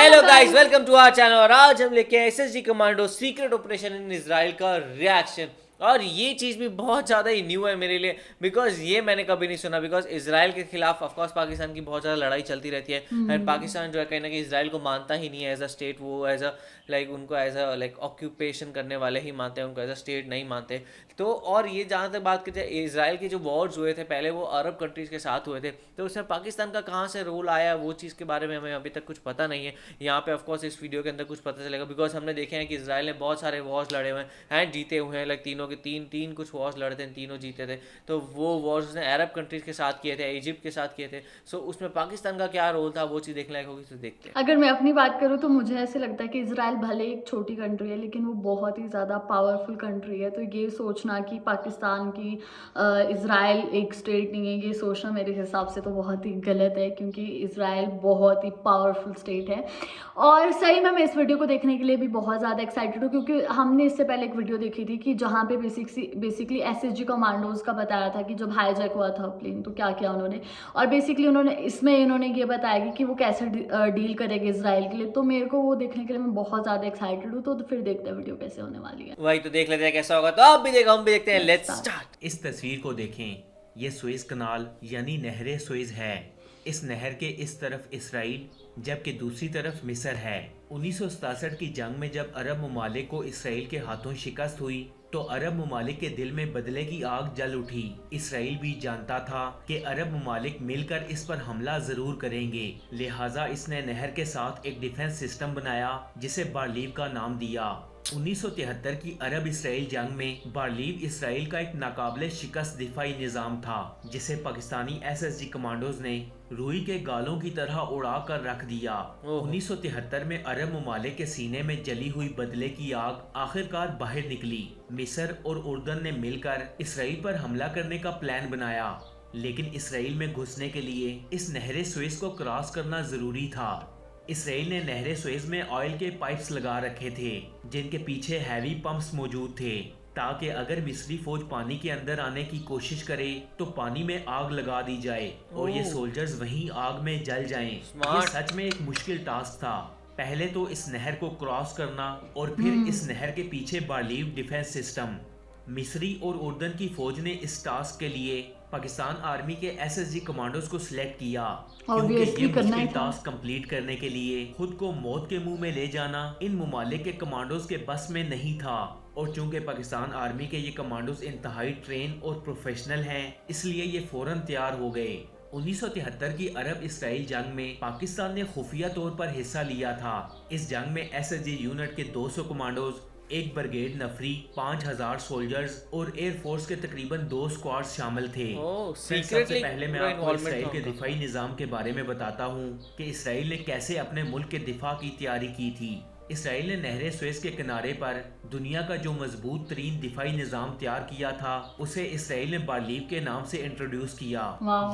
Hello guys, welcome to our channel. और आज हम लेके आए SSG commando secret operation in Israel का रिएक्शन। और ये चीज़ भी बहुत ज़्यादा ही न्यू है मेरे लिए, बिकॉज ये मैंने कभी नहीं सुना। बिकॉज इजराइल के खिलाफ ऑफकोर्स पाकिस्तान की बहुत ज़्यादा लड़ाई चलती रहती है, एंड पाकिस्तान जो है कहीं ना कहीं इजराइल को मानता ही नहीं है एज अ स्टेट। वो एज अ उनको एज अ ऑक्यूपेशन करने वाले ही मानते हैं, उनको एज अ स्टेट नहीं मानते। तो और ये जहाँ तक बात करते हैं इजराइल के जो वॉर्स हुए थे पहले, वो अरब कंट्रीज़ के साथ हुए थे, तो उसमें पाकिस्तान का कहाँ से रोल आया वो चीज़ के बारे में हमें अभी तक कुछ पता नहीं है। यहाँ पे ऑफकोर्स इस वीडियो के अंदर कुछ पता चलेगा, बिकॉज हमने देखे हैं कि इजराइल ने बहुत सारे वॉर्स लड़े हुए हैं एंड जीते हुए हैं। तीनों के तीन तीन कुछ वॉर्स लड़े थे, तीनों जीते थे। तो वो वॉर्स उसने अरब कंट्रीज़ के साथ किए थे, इजिप्ट के साथ किए थे। सो उसमें पाकिस्तान का क्या रोल था वो चीज़ देखने लायक होगी, तो देखते हैं। अगर मैं अपनी बात करूँ तो मुझे ऐसे लगता है कि इज़राइल भले एक छोटी कंट्री है, लेकिन वो बहुत ही ज़्यादा पावरफुल कंट्री है। तो ये सोचना कि पाकिस्तान की इज़राइल एक स्टेट नहीं है, ये सोचना मेरे हिसाब से तो बहुत ही गलत है, क्योंकि इज़राइल बहुत ही पावरफुल स्टेट है। और सही में मैं इस वीडियो को देखने के लिए भी बहुत ज़्यादा एक्साइटेड हूँ, क्योंकि हमने इससे पहले एक वीडियो देखी थी कि जहाँ पे बेसिकली एसएसजी कमांडोज का बताया था कि जब हाईजैक हुआ था प्लेन, तो क्या किया उन्होंने। और बेसिकली इन्होंने ये बताया कि वो कैसे डील करेंगे इसराइल के लिए। तो मेरे को वो देखने के लिए मैं बहुत ज़्यादा एक्साइटेड हूँ। तो फिर देखते हैं वीडियो कैसे होने वाली है। वही तो देख लेते हैं कैसा होगा। तो आप भी देखो, हम भी देखते हैं। Let's let's start. स्टार्ट। इस तस्वीर को देखें। ये सुएज कनाल यानी नहर सुएज है। इस नहर के इस तरफ इसराइल जबकि दूसरी तरफ मिस्र है। 1967 की जंग में जब अरब ममालिक को इसराइल के हाथों शिकस्त हुई तो अरब ममालिक के दिल में बदले की आग जल उठी। इसराइल भी जानता था कि अरब ममालिक मिलकर इस पर हमला जरूर करेंगे, लिहाजा इसने नहर के साथ एक डिफेंस सिस्टम बनाया जिसे बारलीव का नाम दिया। 1973 की अरब इसराइल जंग में बारलीव इसराइल का एक नाकाबिले शिकस्त दिफाई निजाम था, जिसे पाकिस्तानी एसएसजी कमांडोज ने रुई के गालों की तरह उड़ा कर रख दिया। 1973 में अरब ममालिक के सीने में जली हुई बदले की आग आखिरकार बाहर निकली। मिस्र और उर्दन ने मिलकर इसराइल पर हमला करने का प्लान बनाया, लेकिन इसराइल में घुसने के लिए इस नहर सुएज को क्रॉस करना जरूरी था। इसराइल ने नहर सुएज में ऑयल के पाइप्स लगा रखे थे, जिनके पीछे हैवी पंप्स मौजूद थे, ताकि अगर मिस्री फौज पानी के अंदर आने की कोशिश करे तो पानी में आग लगा दी जाए और ये सोल्जर्स वहीं आग में जल जाएं। ये सच में एक मुश्किल टास्क था। पहले तो इस नहर को क्रॉस करना और फिर इस नहर के पीछे बारलीव डिफेंस सिस्टम। मिस्री और उर्दन की फौज ने इस टास्क के लिए पाकिस्तान आर्मी के एसएसजी कमांडोज को सिलेक्ट किया, क्योंकि ये मुश्किल टास्क कंप्लीट करने के लिए खुद को मौत के मुंह में ले जाना इन ममालिक के कमांडोज के बस में नहीं था। और चूंकि पाकिस्तान आर्मी के ये कमांडोज इंतहाई ट्रेन और प्रोफेशनल हैं, इसलिए ये फौरन तैयार हो गए। 1973 की अरब इसराइल जंग में पाकिस्तान ने खुफिया तौर पर हिस्सा लिया था। इस जंग में एसएसजी यूनिट के 200 कमांडोज, एक ब्रिगेड नफरी, 5000 सोल्जर्स और एयरफोर्स के तकरीबन 2 स्क्वाड शामिल थे। सबसे पहले मैं आपको इसराइल के दिफाई निज़ाम के बारे में बताता हूँ कि इसराइल ने कैसे अपने मुल्क के दिफा की तैयारी की थी। इसराइल ने नहर सुएज के किनारे पर दुनिया का जो मजबूत तरीन दिफाई निज़ाम तैयार किया था, उसे इसराइल ने बारलीव के नाम से इंट्रोड्यूस किया।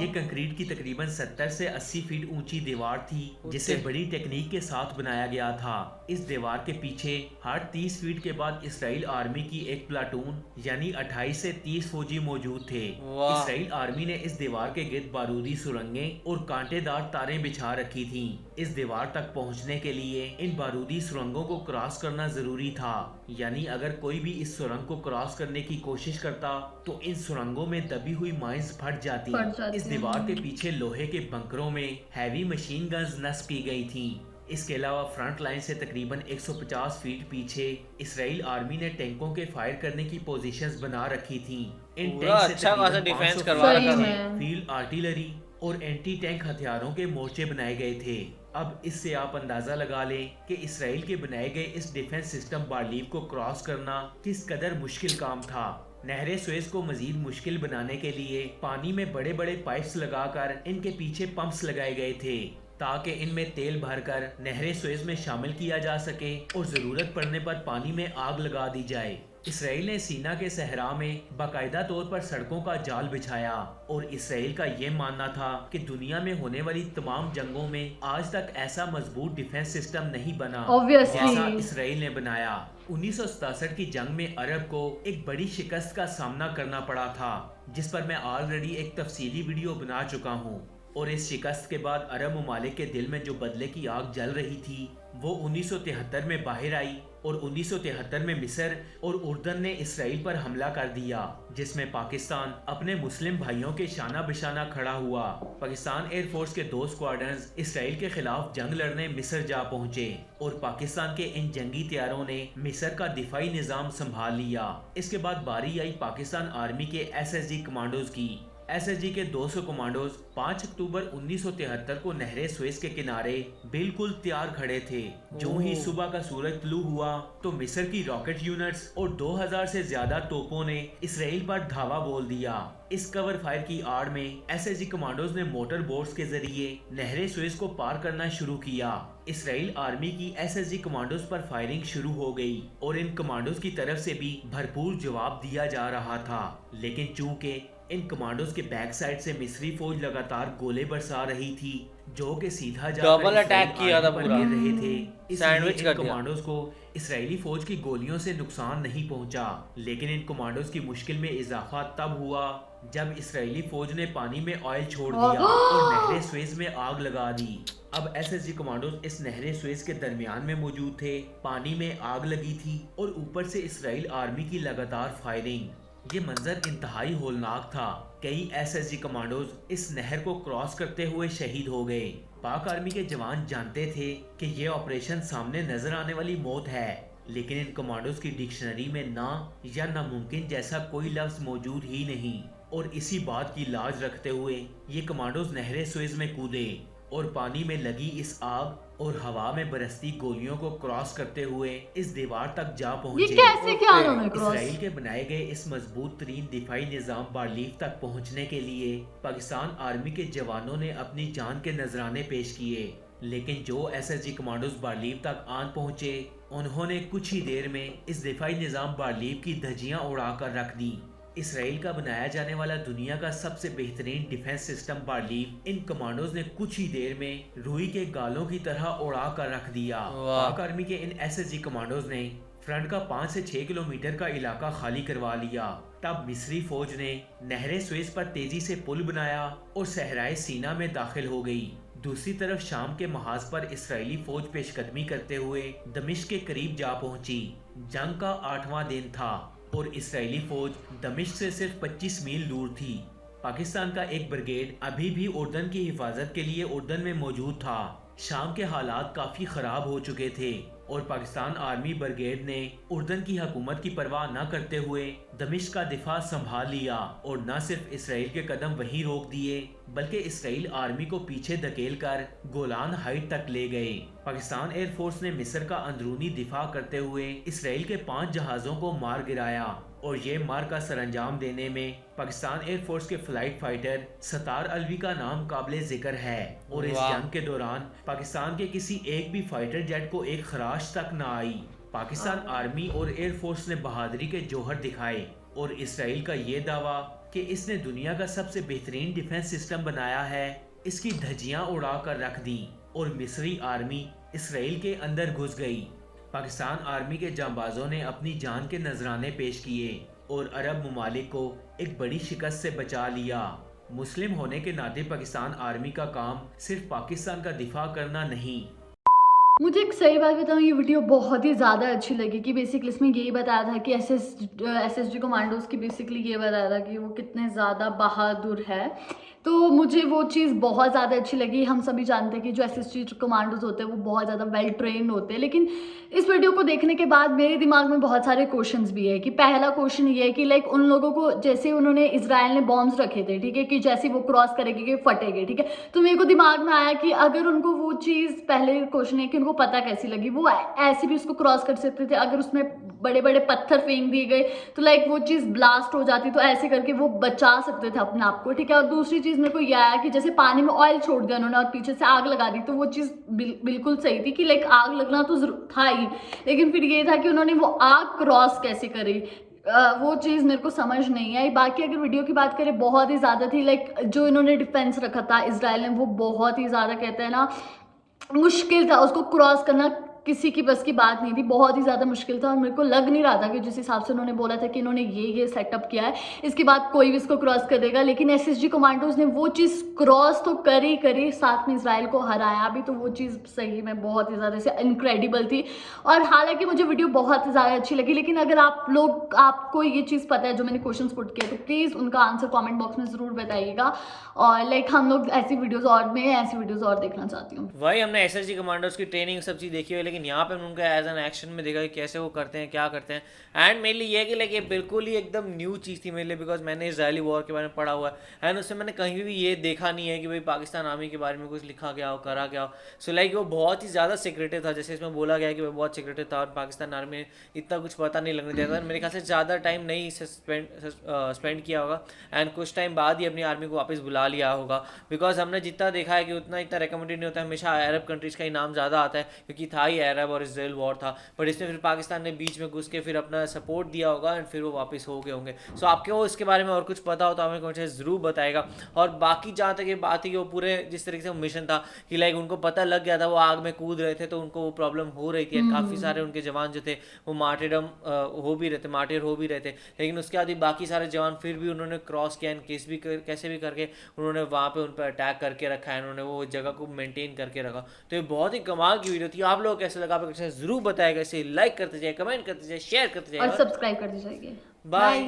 ये कंक्रीट की तकरीबन 70 से 80 फीट ऊंची दीवार थी, जिसे बड़ी टेक्निक के साथ बनाया गया था। इस दीवार के पीछे हर 30 फीट के बाद इसराइल आर्मी की एक प्लाटून यानी 28 से 30 फौजी मौजूद थे। इसराइल आर्मी ने इस दीवार के गिर्द बारूदी सुरंगें और कांटेदार तारें बिछा रखी थीं। इस दीवार तक पहुंचने के लिए इन बारूदी सुरंगों को क्रॉस करना जरूरी था, यानी अगर कोई भी इस सुरंग को क्रॉस करने की कोशिश करता तो इन सुरंगों में दबी हुई माइंस फट जाती। इस दीवार के पीछे लोहे के बंकरों में हैवी मशीन गन्स नस्ब की गई थीं। इसके अलावा फ्रंट लाइन से तकरीबन 150 फीट पीछे इसराइल आर्मी ने टैंकों के फायर करने की पोजीशंस बना रखी थीं। इन टैंक से तकरीबन डिफेंस 500 करवा रखा था। फील्ड आर्टिलरी और एंटी टैंक हथियारों के मोर्चे बनाए गए थे। अब इससे आप अंदाजा लगा लें कि इसराइल के बनाए गए इस डिफेंस सिस्टम बारलीव को क्रॉस करना किस कदर मुश्किल काम था। नहर सुएज को मजीद मुश्किल बनाने के लिए पानी में बड़े बड़े पाइप्स लगाकर इनके पीछे पंप्स लगाए गए थे, ताकि इनमें तेल भरकर नहर सुएज में शामिल किया जा सके और जरूरत पड़ने पर पानी में आग लगा दी जाए। इसराइल ने सीना के सहरा में बाकायदा तौर पर सड़कों का जाल बिछाया और इसराइल का ये मानना था कि दुनिया में होने वाली तमाम जंगों में आज तक ऐसा मजबूत डिफेंस सिस्टम नहीं बना जैसा इसराइल ने बनाया। 1967 की जंग में अरब को एक बड़ी शिकस्त का सामना करना पड़ा था, जिस पर मैं ऑलरेडी एक तफसीली वीडियो बना चुका हूँ। और इस शिकस्त के बाद अरब ममालिक के दिल में जो बदले की आग जल रही थी वो 1973 में बाहर आई और 1973 में मिस्र और उर्दन ने इसराइल पर हमला कर दिया, जिसमें पाकिस्तान अपने मुस्लिम भाइयों के शाना बिशाना खड़ा हुआ। पाकिस्तान एयरफोर्स के 2 स्क्वाड्रंस इसराइल के खिलाफ जंग लड़ने मिस्र जा पहुंचे और पाकिस्तान के इन जंगी तैयारों ने मिस्र का दिफाई निजाम संभाल लिया। इसके बाद बारी आई पाकिस्तान आर्मी के SSG कमांडोज की। SSG के 200 कमांडोज 5 अक्टूबर 1973 को नहरे सुएज के किनारे बिल्कुल तैयार खड़े थे। जो ही सुबह का सूरज तुलू हुआ तो मिस्र की रॉकेट यूनिट्स और 2000 से ज्यादा तोपों ने इसराइल पर धावा बोल दिया। इस कवर फायर की आड़ में SSG कमांडोज ने मोटर बोट्स के जरिए नहरे सुएज को पार करना शुरू किया। इसराइल आर्मी की SSG कमांडोज पर फायरिंग शुरू हो गई और इन कमांडोज की तरफ से भी भरपूर जवाब दिया जा रहा था, लेकिन चूंकि इन कमांडोज के बैक साइड से मिस्री फौज लगातार गोले बरसा रही थी जो कि सीधा जाकर डबल अटैक किया था पूरा, गिर रहे थे। इसलिए सैंडविच इन कर दिया। कमांडोज को इसराइली फौज की गोलियों से नुकसान नहीं पहुंचा, लेकिन इन कमांडोज की मुश्किल में इजाफा तब हुआ जब इसराइली फौज ने पानी में ऑयल छोड़ दिया और नहरे सुएज में आग लगा दी। अब SSG कमांडोज इस नहरे सुएज के दरमियान में मौजूद थे, पानी में आग लगी थी और ऊपर से इसराइल आर्मी की लगातार फायरिंग। ये मंजर इंतहाई होलनाक था। कई SSG कमांडोज इस नहर को क्रॉस करते हुए शहीद हो गए। पाक आर्मी के जवान जानते थे कि ये ऑपरेशन सामने नजर आने वाली मौत है, लेकिन इन कमांडोज की डिक्शनरी में ना या नामुमकिन जैसा कोई लफ्ज मौजूद ही नहीं। और इसी बात की लाज रखते हुए ये कमांडोज नहरे सुएज में कूदे और पानी में लगी इस आग और हवा में बरसती गोलियों को क्रॉस करते हुए इस दीवार तक जा पहुंचे। ये कैसे किया उन्होंने क्रॉस? इसराइल के बनाए गए इस मजबूत तरीन दिफाई निजाम बारलीफ तक पहुंचने के लिए पाकिस्तान आर्मी के जवानों ने अपनी जान के नजराने पेश किए, लेकिन जो SSG कमांडोज बारलीफ तक आन पहुंचे उन्होंने कुछ ही देर में इस दिफाई निजाम बारलीफ की धज्जियां उड़ाकर रख दी। इसराइल का बनाया जाने वाला दुनिया का सबसे बेहतरीन डिफेंस सिस्टम बारलीफ इन कमांडोज ने कुछ ही देर में रुई के गालों की तरह उड़ा कर रख दिया। पाक आर्मी के इन SSG कमांडोज ने फ्रंट का 5 से 6 किलोमीटर का इलाका खाली करवा लिया। तब मिस्री फौज ने नहरे सुएज पर तेजी से पुल बनाया और सहराए सीना में दाखिल हो गई। दूसरी तरफ शाम के महाज पर इसराइली फौज पेशकदमी करते हुए दमिश्क के करीब जा पहुंची। जंग का 8वां दिन था और इसराइली फौज दमिश्क से सिर्फ 25 मील दूर थी। पाकिस्तान का एक ब्रिगेड अभी भी उर्दन की हिफाजत के लिए उर्दन में मौजूद था। शाम के हालात काफी खराब हो चुके थे और पाकिस्तान आर्मी ब्रिगेड ने उर्दन की हुकूमत की परवाह न करते हुए दमिश्क का दिफा संभाल लिया और न सिर्फ इसराइल के कदम वहीं रोक दिए बल्कि इसराइल आर्मी को पीछे धकेल कर गोलान हाइट तक ले गए। पाकिस्तान एयरफोर्स ने मिस्र का अंदरूनी दिफा करते हुए इसराइल के 5 जहाजों को मार गिराया और ये मार का सरंजाम देने में पाकिस्तान एयरफोर्स के फ्लाइट फाइटर सतार अलवी का नाम काबिले जिक्र है। और इस जंग के दौरान पाकिस्तान के किसी एक भी फाइटर जेट को एक खराश तक न आई। पाकिस्तान आर्मी और एयरफोर्स ने बहादुरी के जौहर दिखाए और इसराइल का ये दावा कि इसने दुनिया का सबसे बेहतरीन डिफेंस सिस्टम बनाया है, इसकी धज्जियां उड़ा कर रख दी और मिस्री आर्मी इसराइल के अंदर घुस गई। पाकिस्तान आर्मी के जांबाजों ने अपनी जान के नजराने पेश किए और अरब ममालिक को एक बड़ी शिकस्त से बचा लिया। मुस्लिम होने के नाते पाकिस्तान आर्मी का काम सिर्फ पाकिस्तान का दिफा करना नहीं। मुझे एक सही बात बताऊँ, ये वीडियो बहुत ही ज़्यादा अच्छी लगी कि बेसिकली इसमें यही बताया था कि SSG कमांडोज की बेसिकली ये बताया था कि वो कितने ज़्यादा बहादुर है। तो मुझे वो चीज़ बहुत ज़्यादा अच्छी लगी। हम सभी जानते हैं कि जो SSG कमांडोज होते हैं वो बहुत ज़्यादा वेल ट्रेन होते हैं, लेकिन इस वीडियो को देखने के बाद मेरे दिमाग में बहुत सारे क्वेश्चंस भी है कि पहला क्वेश्चन ये है कि लाइक उन लोगों को जैसे उन्होंने इसराइल ने बॉम्ब्स रखे थे, ठीक है, कि जैसे वो क्रॉस करेंगे कि फटेंगे, ठीक है, तो मेरे को दिमाग में आया कि अगर उनको वो चीज़, पहले क्वेश्चन है कि उनको पता कैसी लगी, वो ऐसे भी उसको क्रॉस कर सकते थे। अगर उसमें बड़े बड़े पत्थर फेंक दिए गए तो लाइक वो चीज़ ब्लास्ट हो जाती, तो ऐसे करके वो बचा सकते थे अपने आप को, ठीक है। और दूसरी चीज़ मेरे को यह आया कि जैसे पानी में ऑयल छोड़ दिया उन्होंने और पीछे से आग लगा दी, तो वो चीज़ बिल्कुल सही थी कि लाइक आग लगना तो जरूर था ही, लेकिन फिर ये था कि उन्होंने वो आग क्रॉस कैसे करी, वो चीज़ मेरे को समझ नहीं आई। बाकी अगर वीडियो की बात करें, बहुत ही ज़्यादा थी, लाइक जो इन्होंने डिफेंस रखा था इसराइल ने, वो बहुत ही ज़्यादा कहते हैं ना मुश्किल था, उसको क्रॉस करना किसी की बस की बात नहीं थी, बहुत ही ज़्यादा मुश्किल था और मेरे को लग नहीं रहा था कि जिस हिसाब से उन्होंने बोला था कि इन्होंने ये सेटअप किया है, इसके बाद कोई भी इसको क्रॉस कर देगा। लेकिन एसएसजी कमांडोज ने वो चीज़ क्रॉस तो करी, साथ में इसराइल को हराया भी, तो वो चीज़ सही में बहुत ही ज़्यादा से इनक्रेडिबल थी। और हालांकि मुझे वीडियो बहुत ही ज़्यादा अच्छी लगी, लेकिन अगर आपको ये चीज़ पता है जो मैंने क्वेश्चन पुट किए, तो प्लीज़ उनका आंसर कमेंट बॉक्स में ज़रूर बताइएगा। और लाइक हम लोग ऐसी वीडियोज़ और देखना चाहती हूँ। वही हमने एसएसजी कमांडोज की ट्रेनिंग सब चीज़ देखी हुई है, लेकिन यहाँ पे हमने उनका एज एन एक्शन में देखा कि कैसे वो करते हैं, क्या करते हैं। एंड मेरे लिए ये है कि लाइक ये बिल्कुल ही एकदम न्यू चीज़ थी मेरे लिए, बिकॉज मैंने इजरायली वॉर के बारे में पढ़ा हुआ है एंड उससे मैंने कहीं भी ये देखा नहीं है कि भाई पाकिस्तान आर्मी के बारे में कुछ लिखा गया हो, करा गया हो। सो लाइक वो बहुत ही ज़्यादा सीक्रेटिव था, जैसे इसमें बोला गया है कि वो बहुत सीक्रेटिव था और पाकिस्तान आर्मी ने इतना कुछ पता नहीं लगने दिया था। मेरे ख्याल से ज़्यादा टाइम नहीं स्पेंड किया होगा एंड कुछ टाइम बाद ही अपनी आर्मी को वापस बुला लिया होगा, बिकॉज हमने जितना देखा है कि उतना इतना रिकमेंडेड नहीं होता है। हमेशा अरब कंट्रीज़ का ही नाम ज़्यादा आता है क्योंकि था ही अरब और इसराइल वॉर था, बट इसमें फिर पाकिस्तान ने बीच में घुस के फिर अपना सपोर्ट दिया होगा एंड फिर वो वापस हो गए होंगे। सो आपको इसके बारे में और कुछ पता हो तो हमें कमेंट से ज़रूर बताएगा। और बाकी जहाँ तक ये बात थी कि वो पूरे जिस तरीके से मिशन था कि लाइक उनको पता लग गया था, वो आग में कूद रहे थे तो उनको वो प्रॉब्लम हो रही थी एंड काफ़ी सारे उनके जवान जो थे वो मार्टिर हो भी रहे थे, लेकिन उसके बाद भी बाकी सारे जवान फिर भी उन्होंने क्रॉस किया एंड कैसे भी करके उन्होंने वहाँ पे उन पर अटैक करके रखा है, उन्होंने वो जगह को मेंटेन करके रखा। तो ये बहुत ही कमाल की वीडियो थी। आप लोगों को कैसे लगा आप जरूर बताएगा। इसे लाइक करते जाए, कमेंट करते जाए, शेयर करते जाए और सब्सक्राइब करते जाइए। बाय।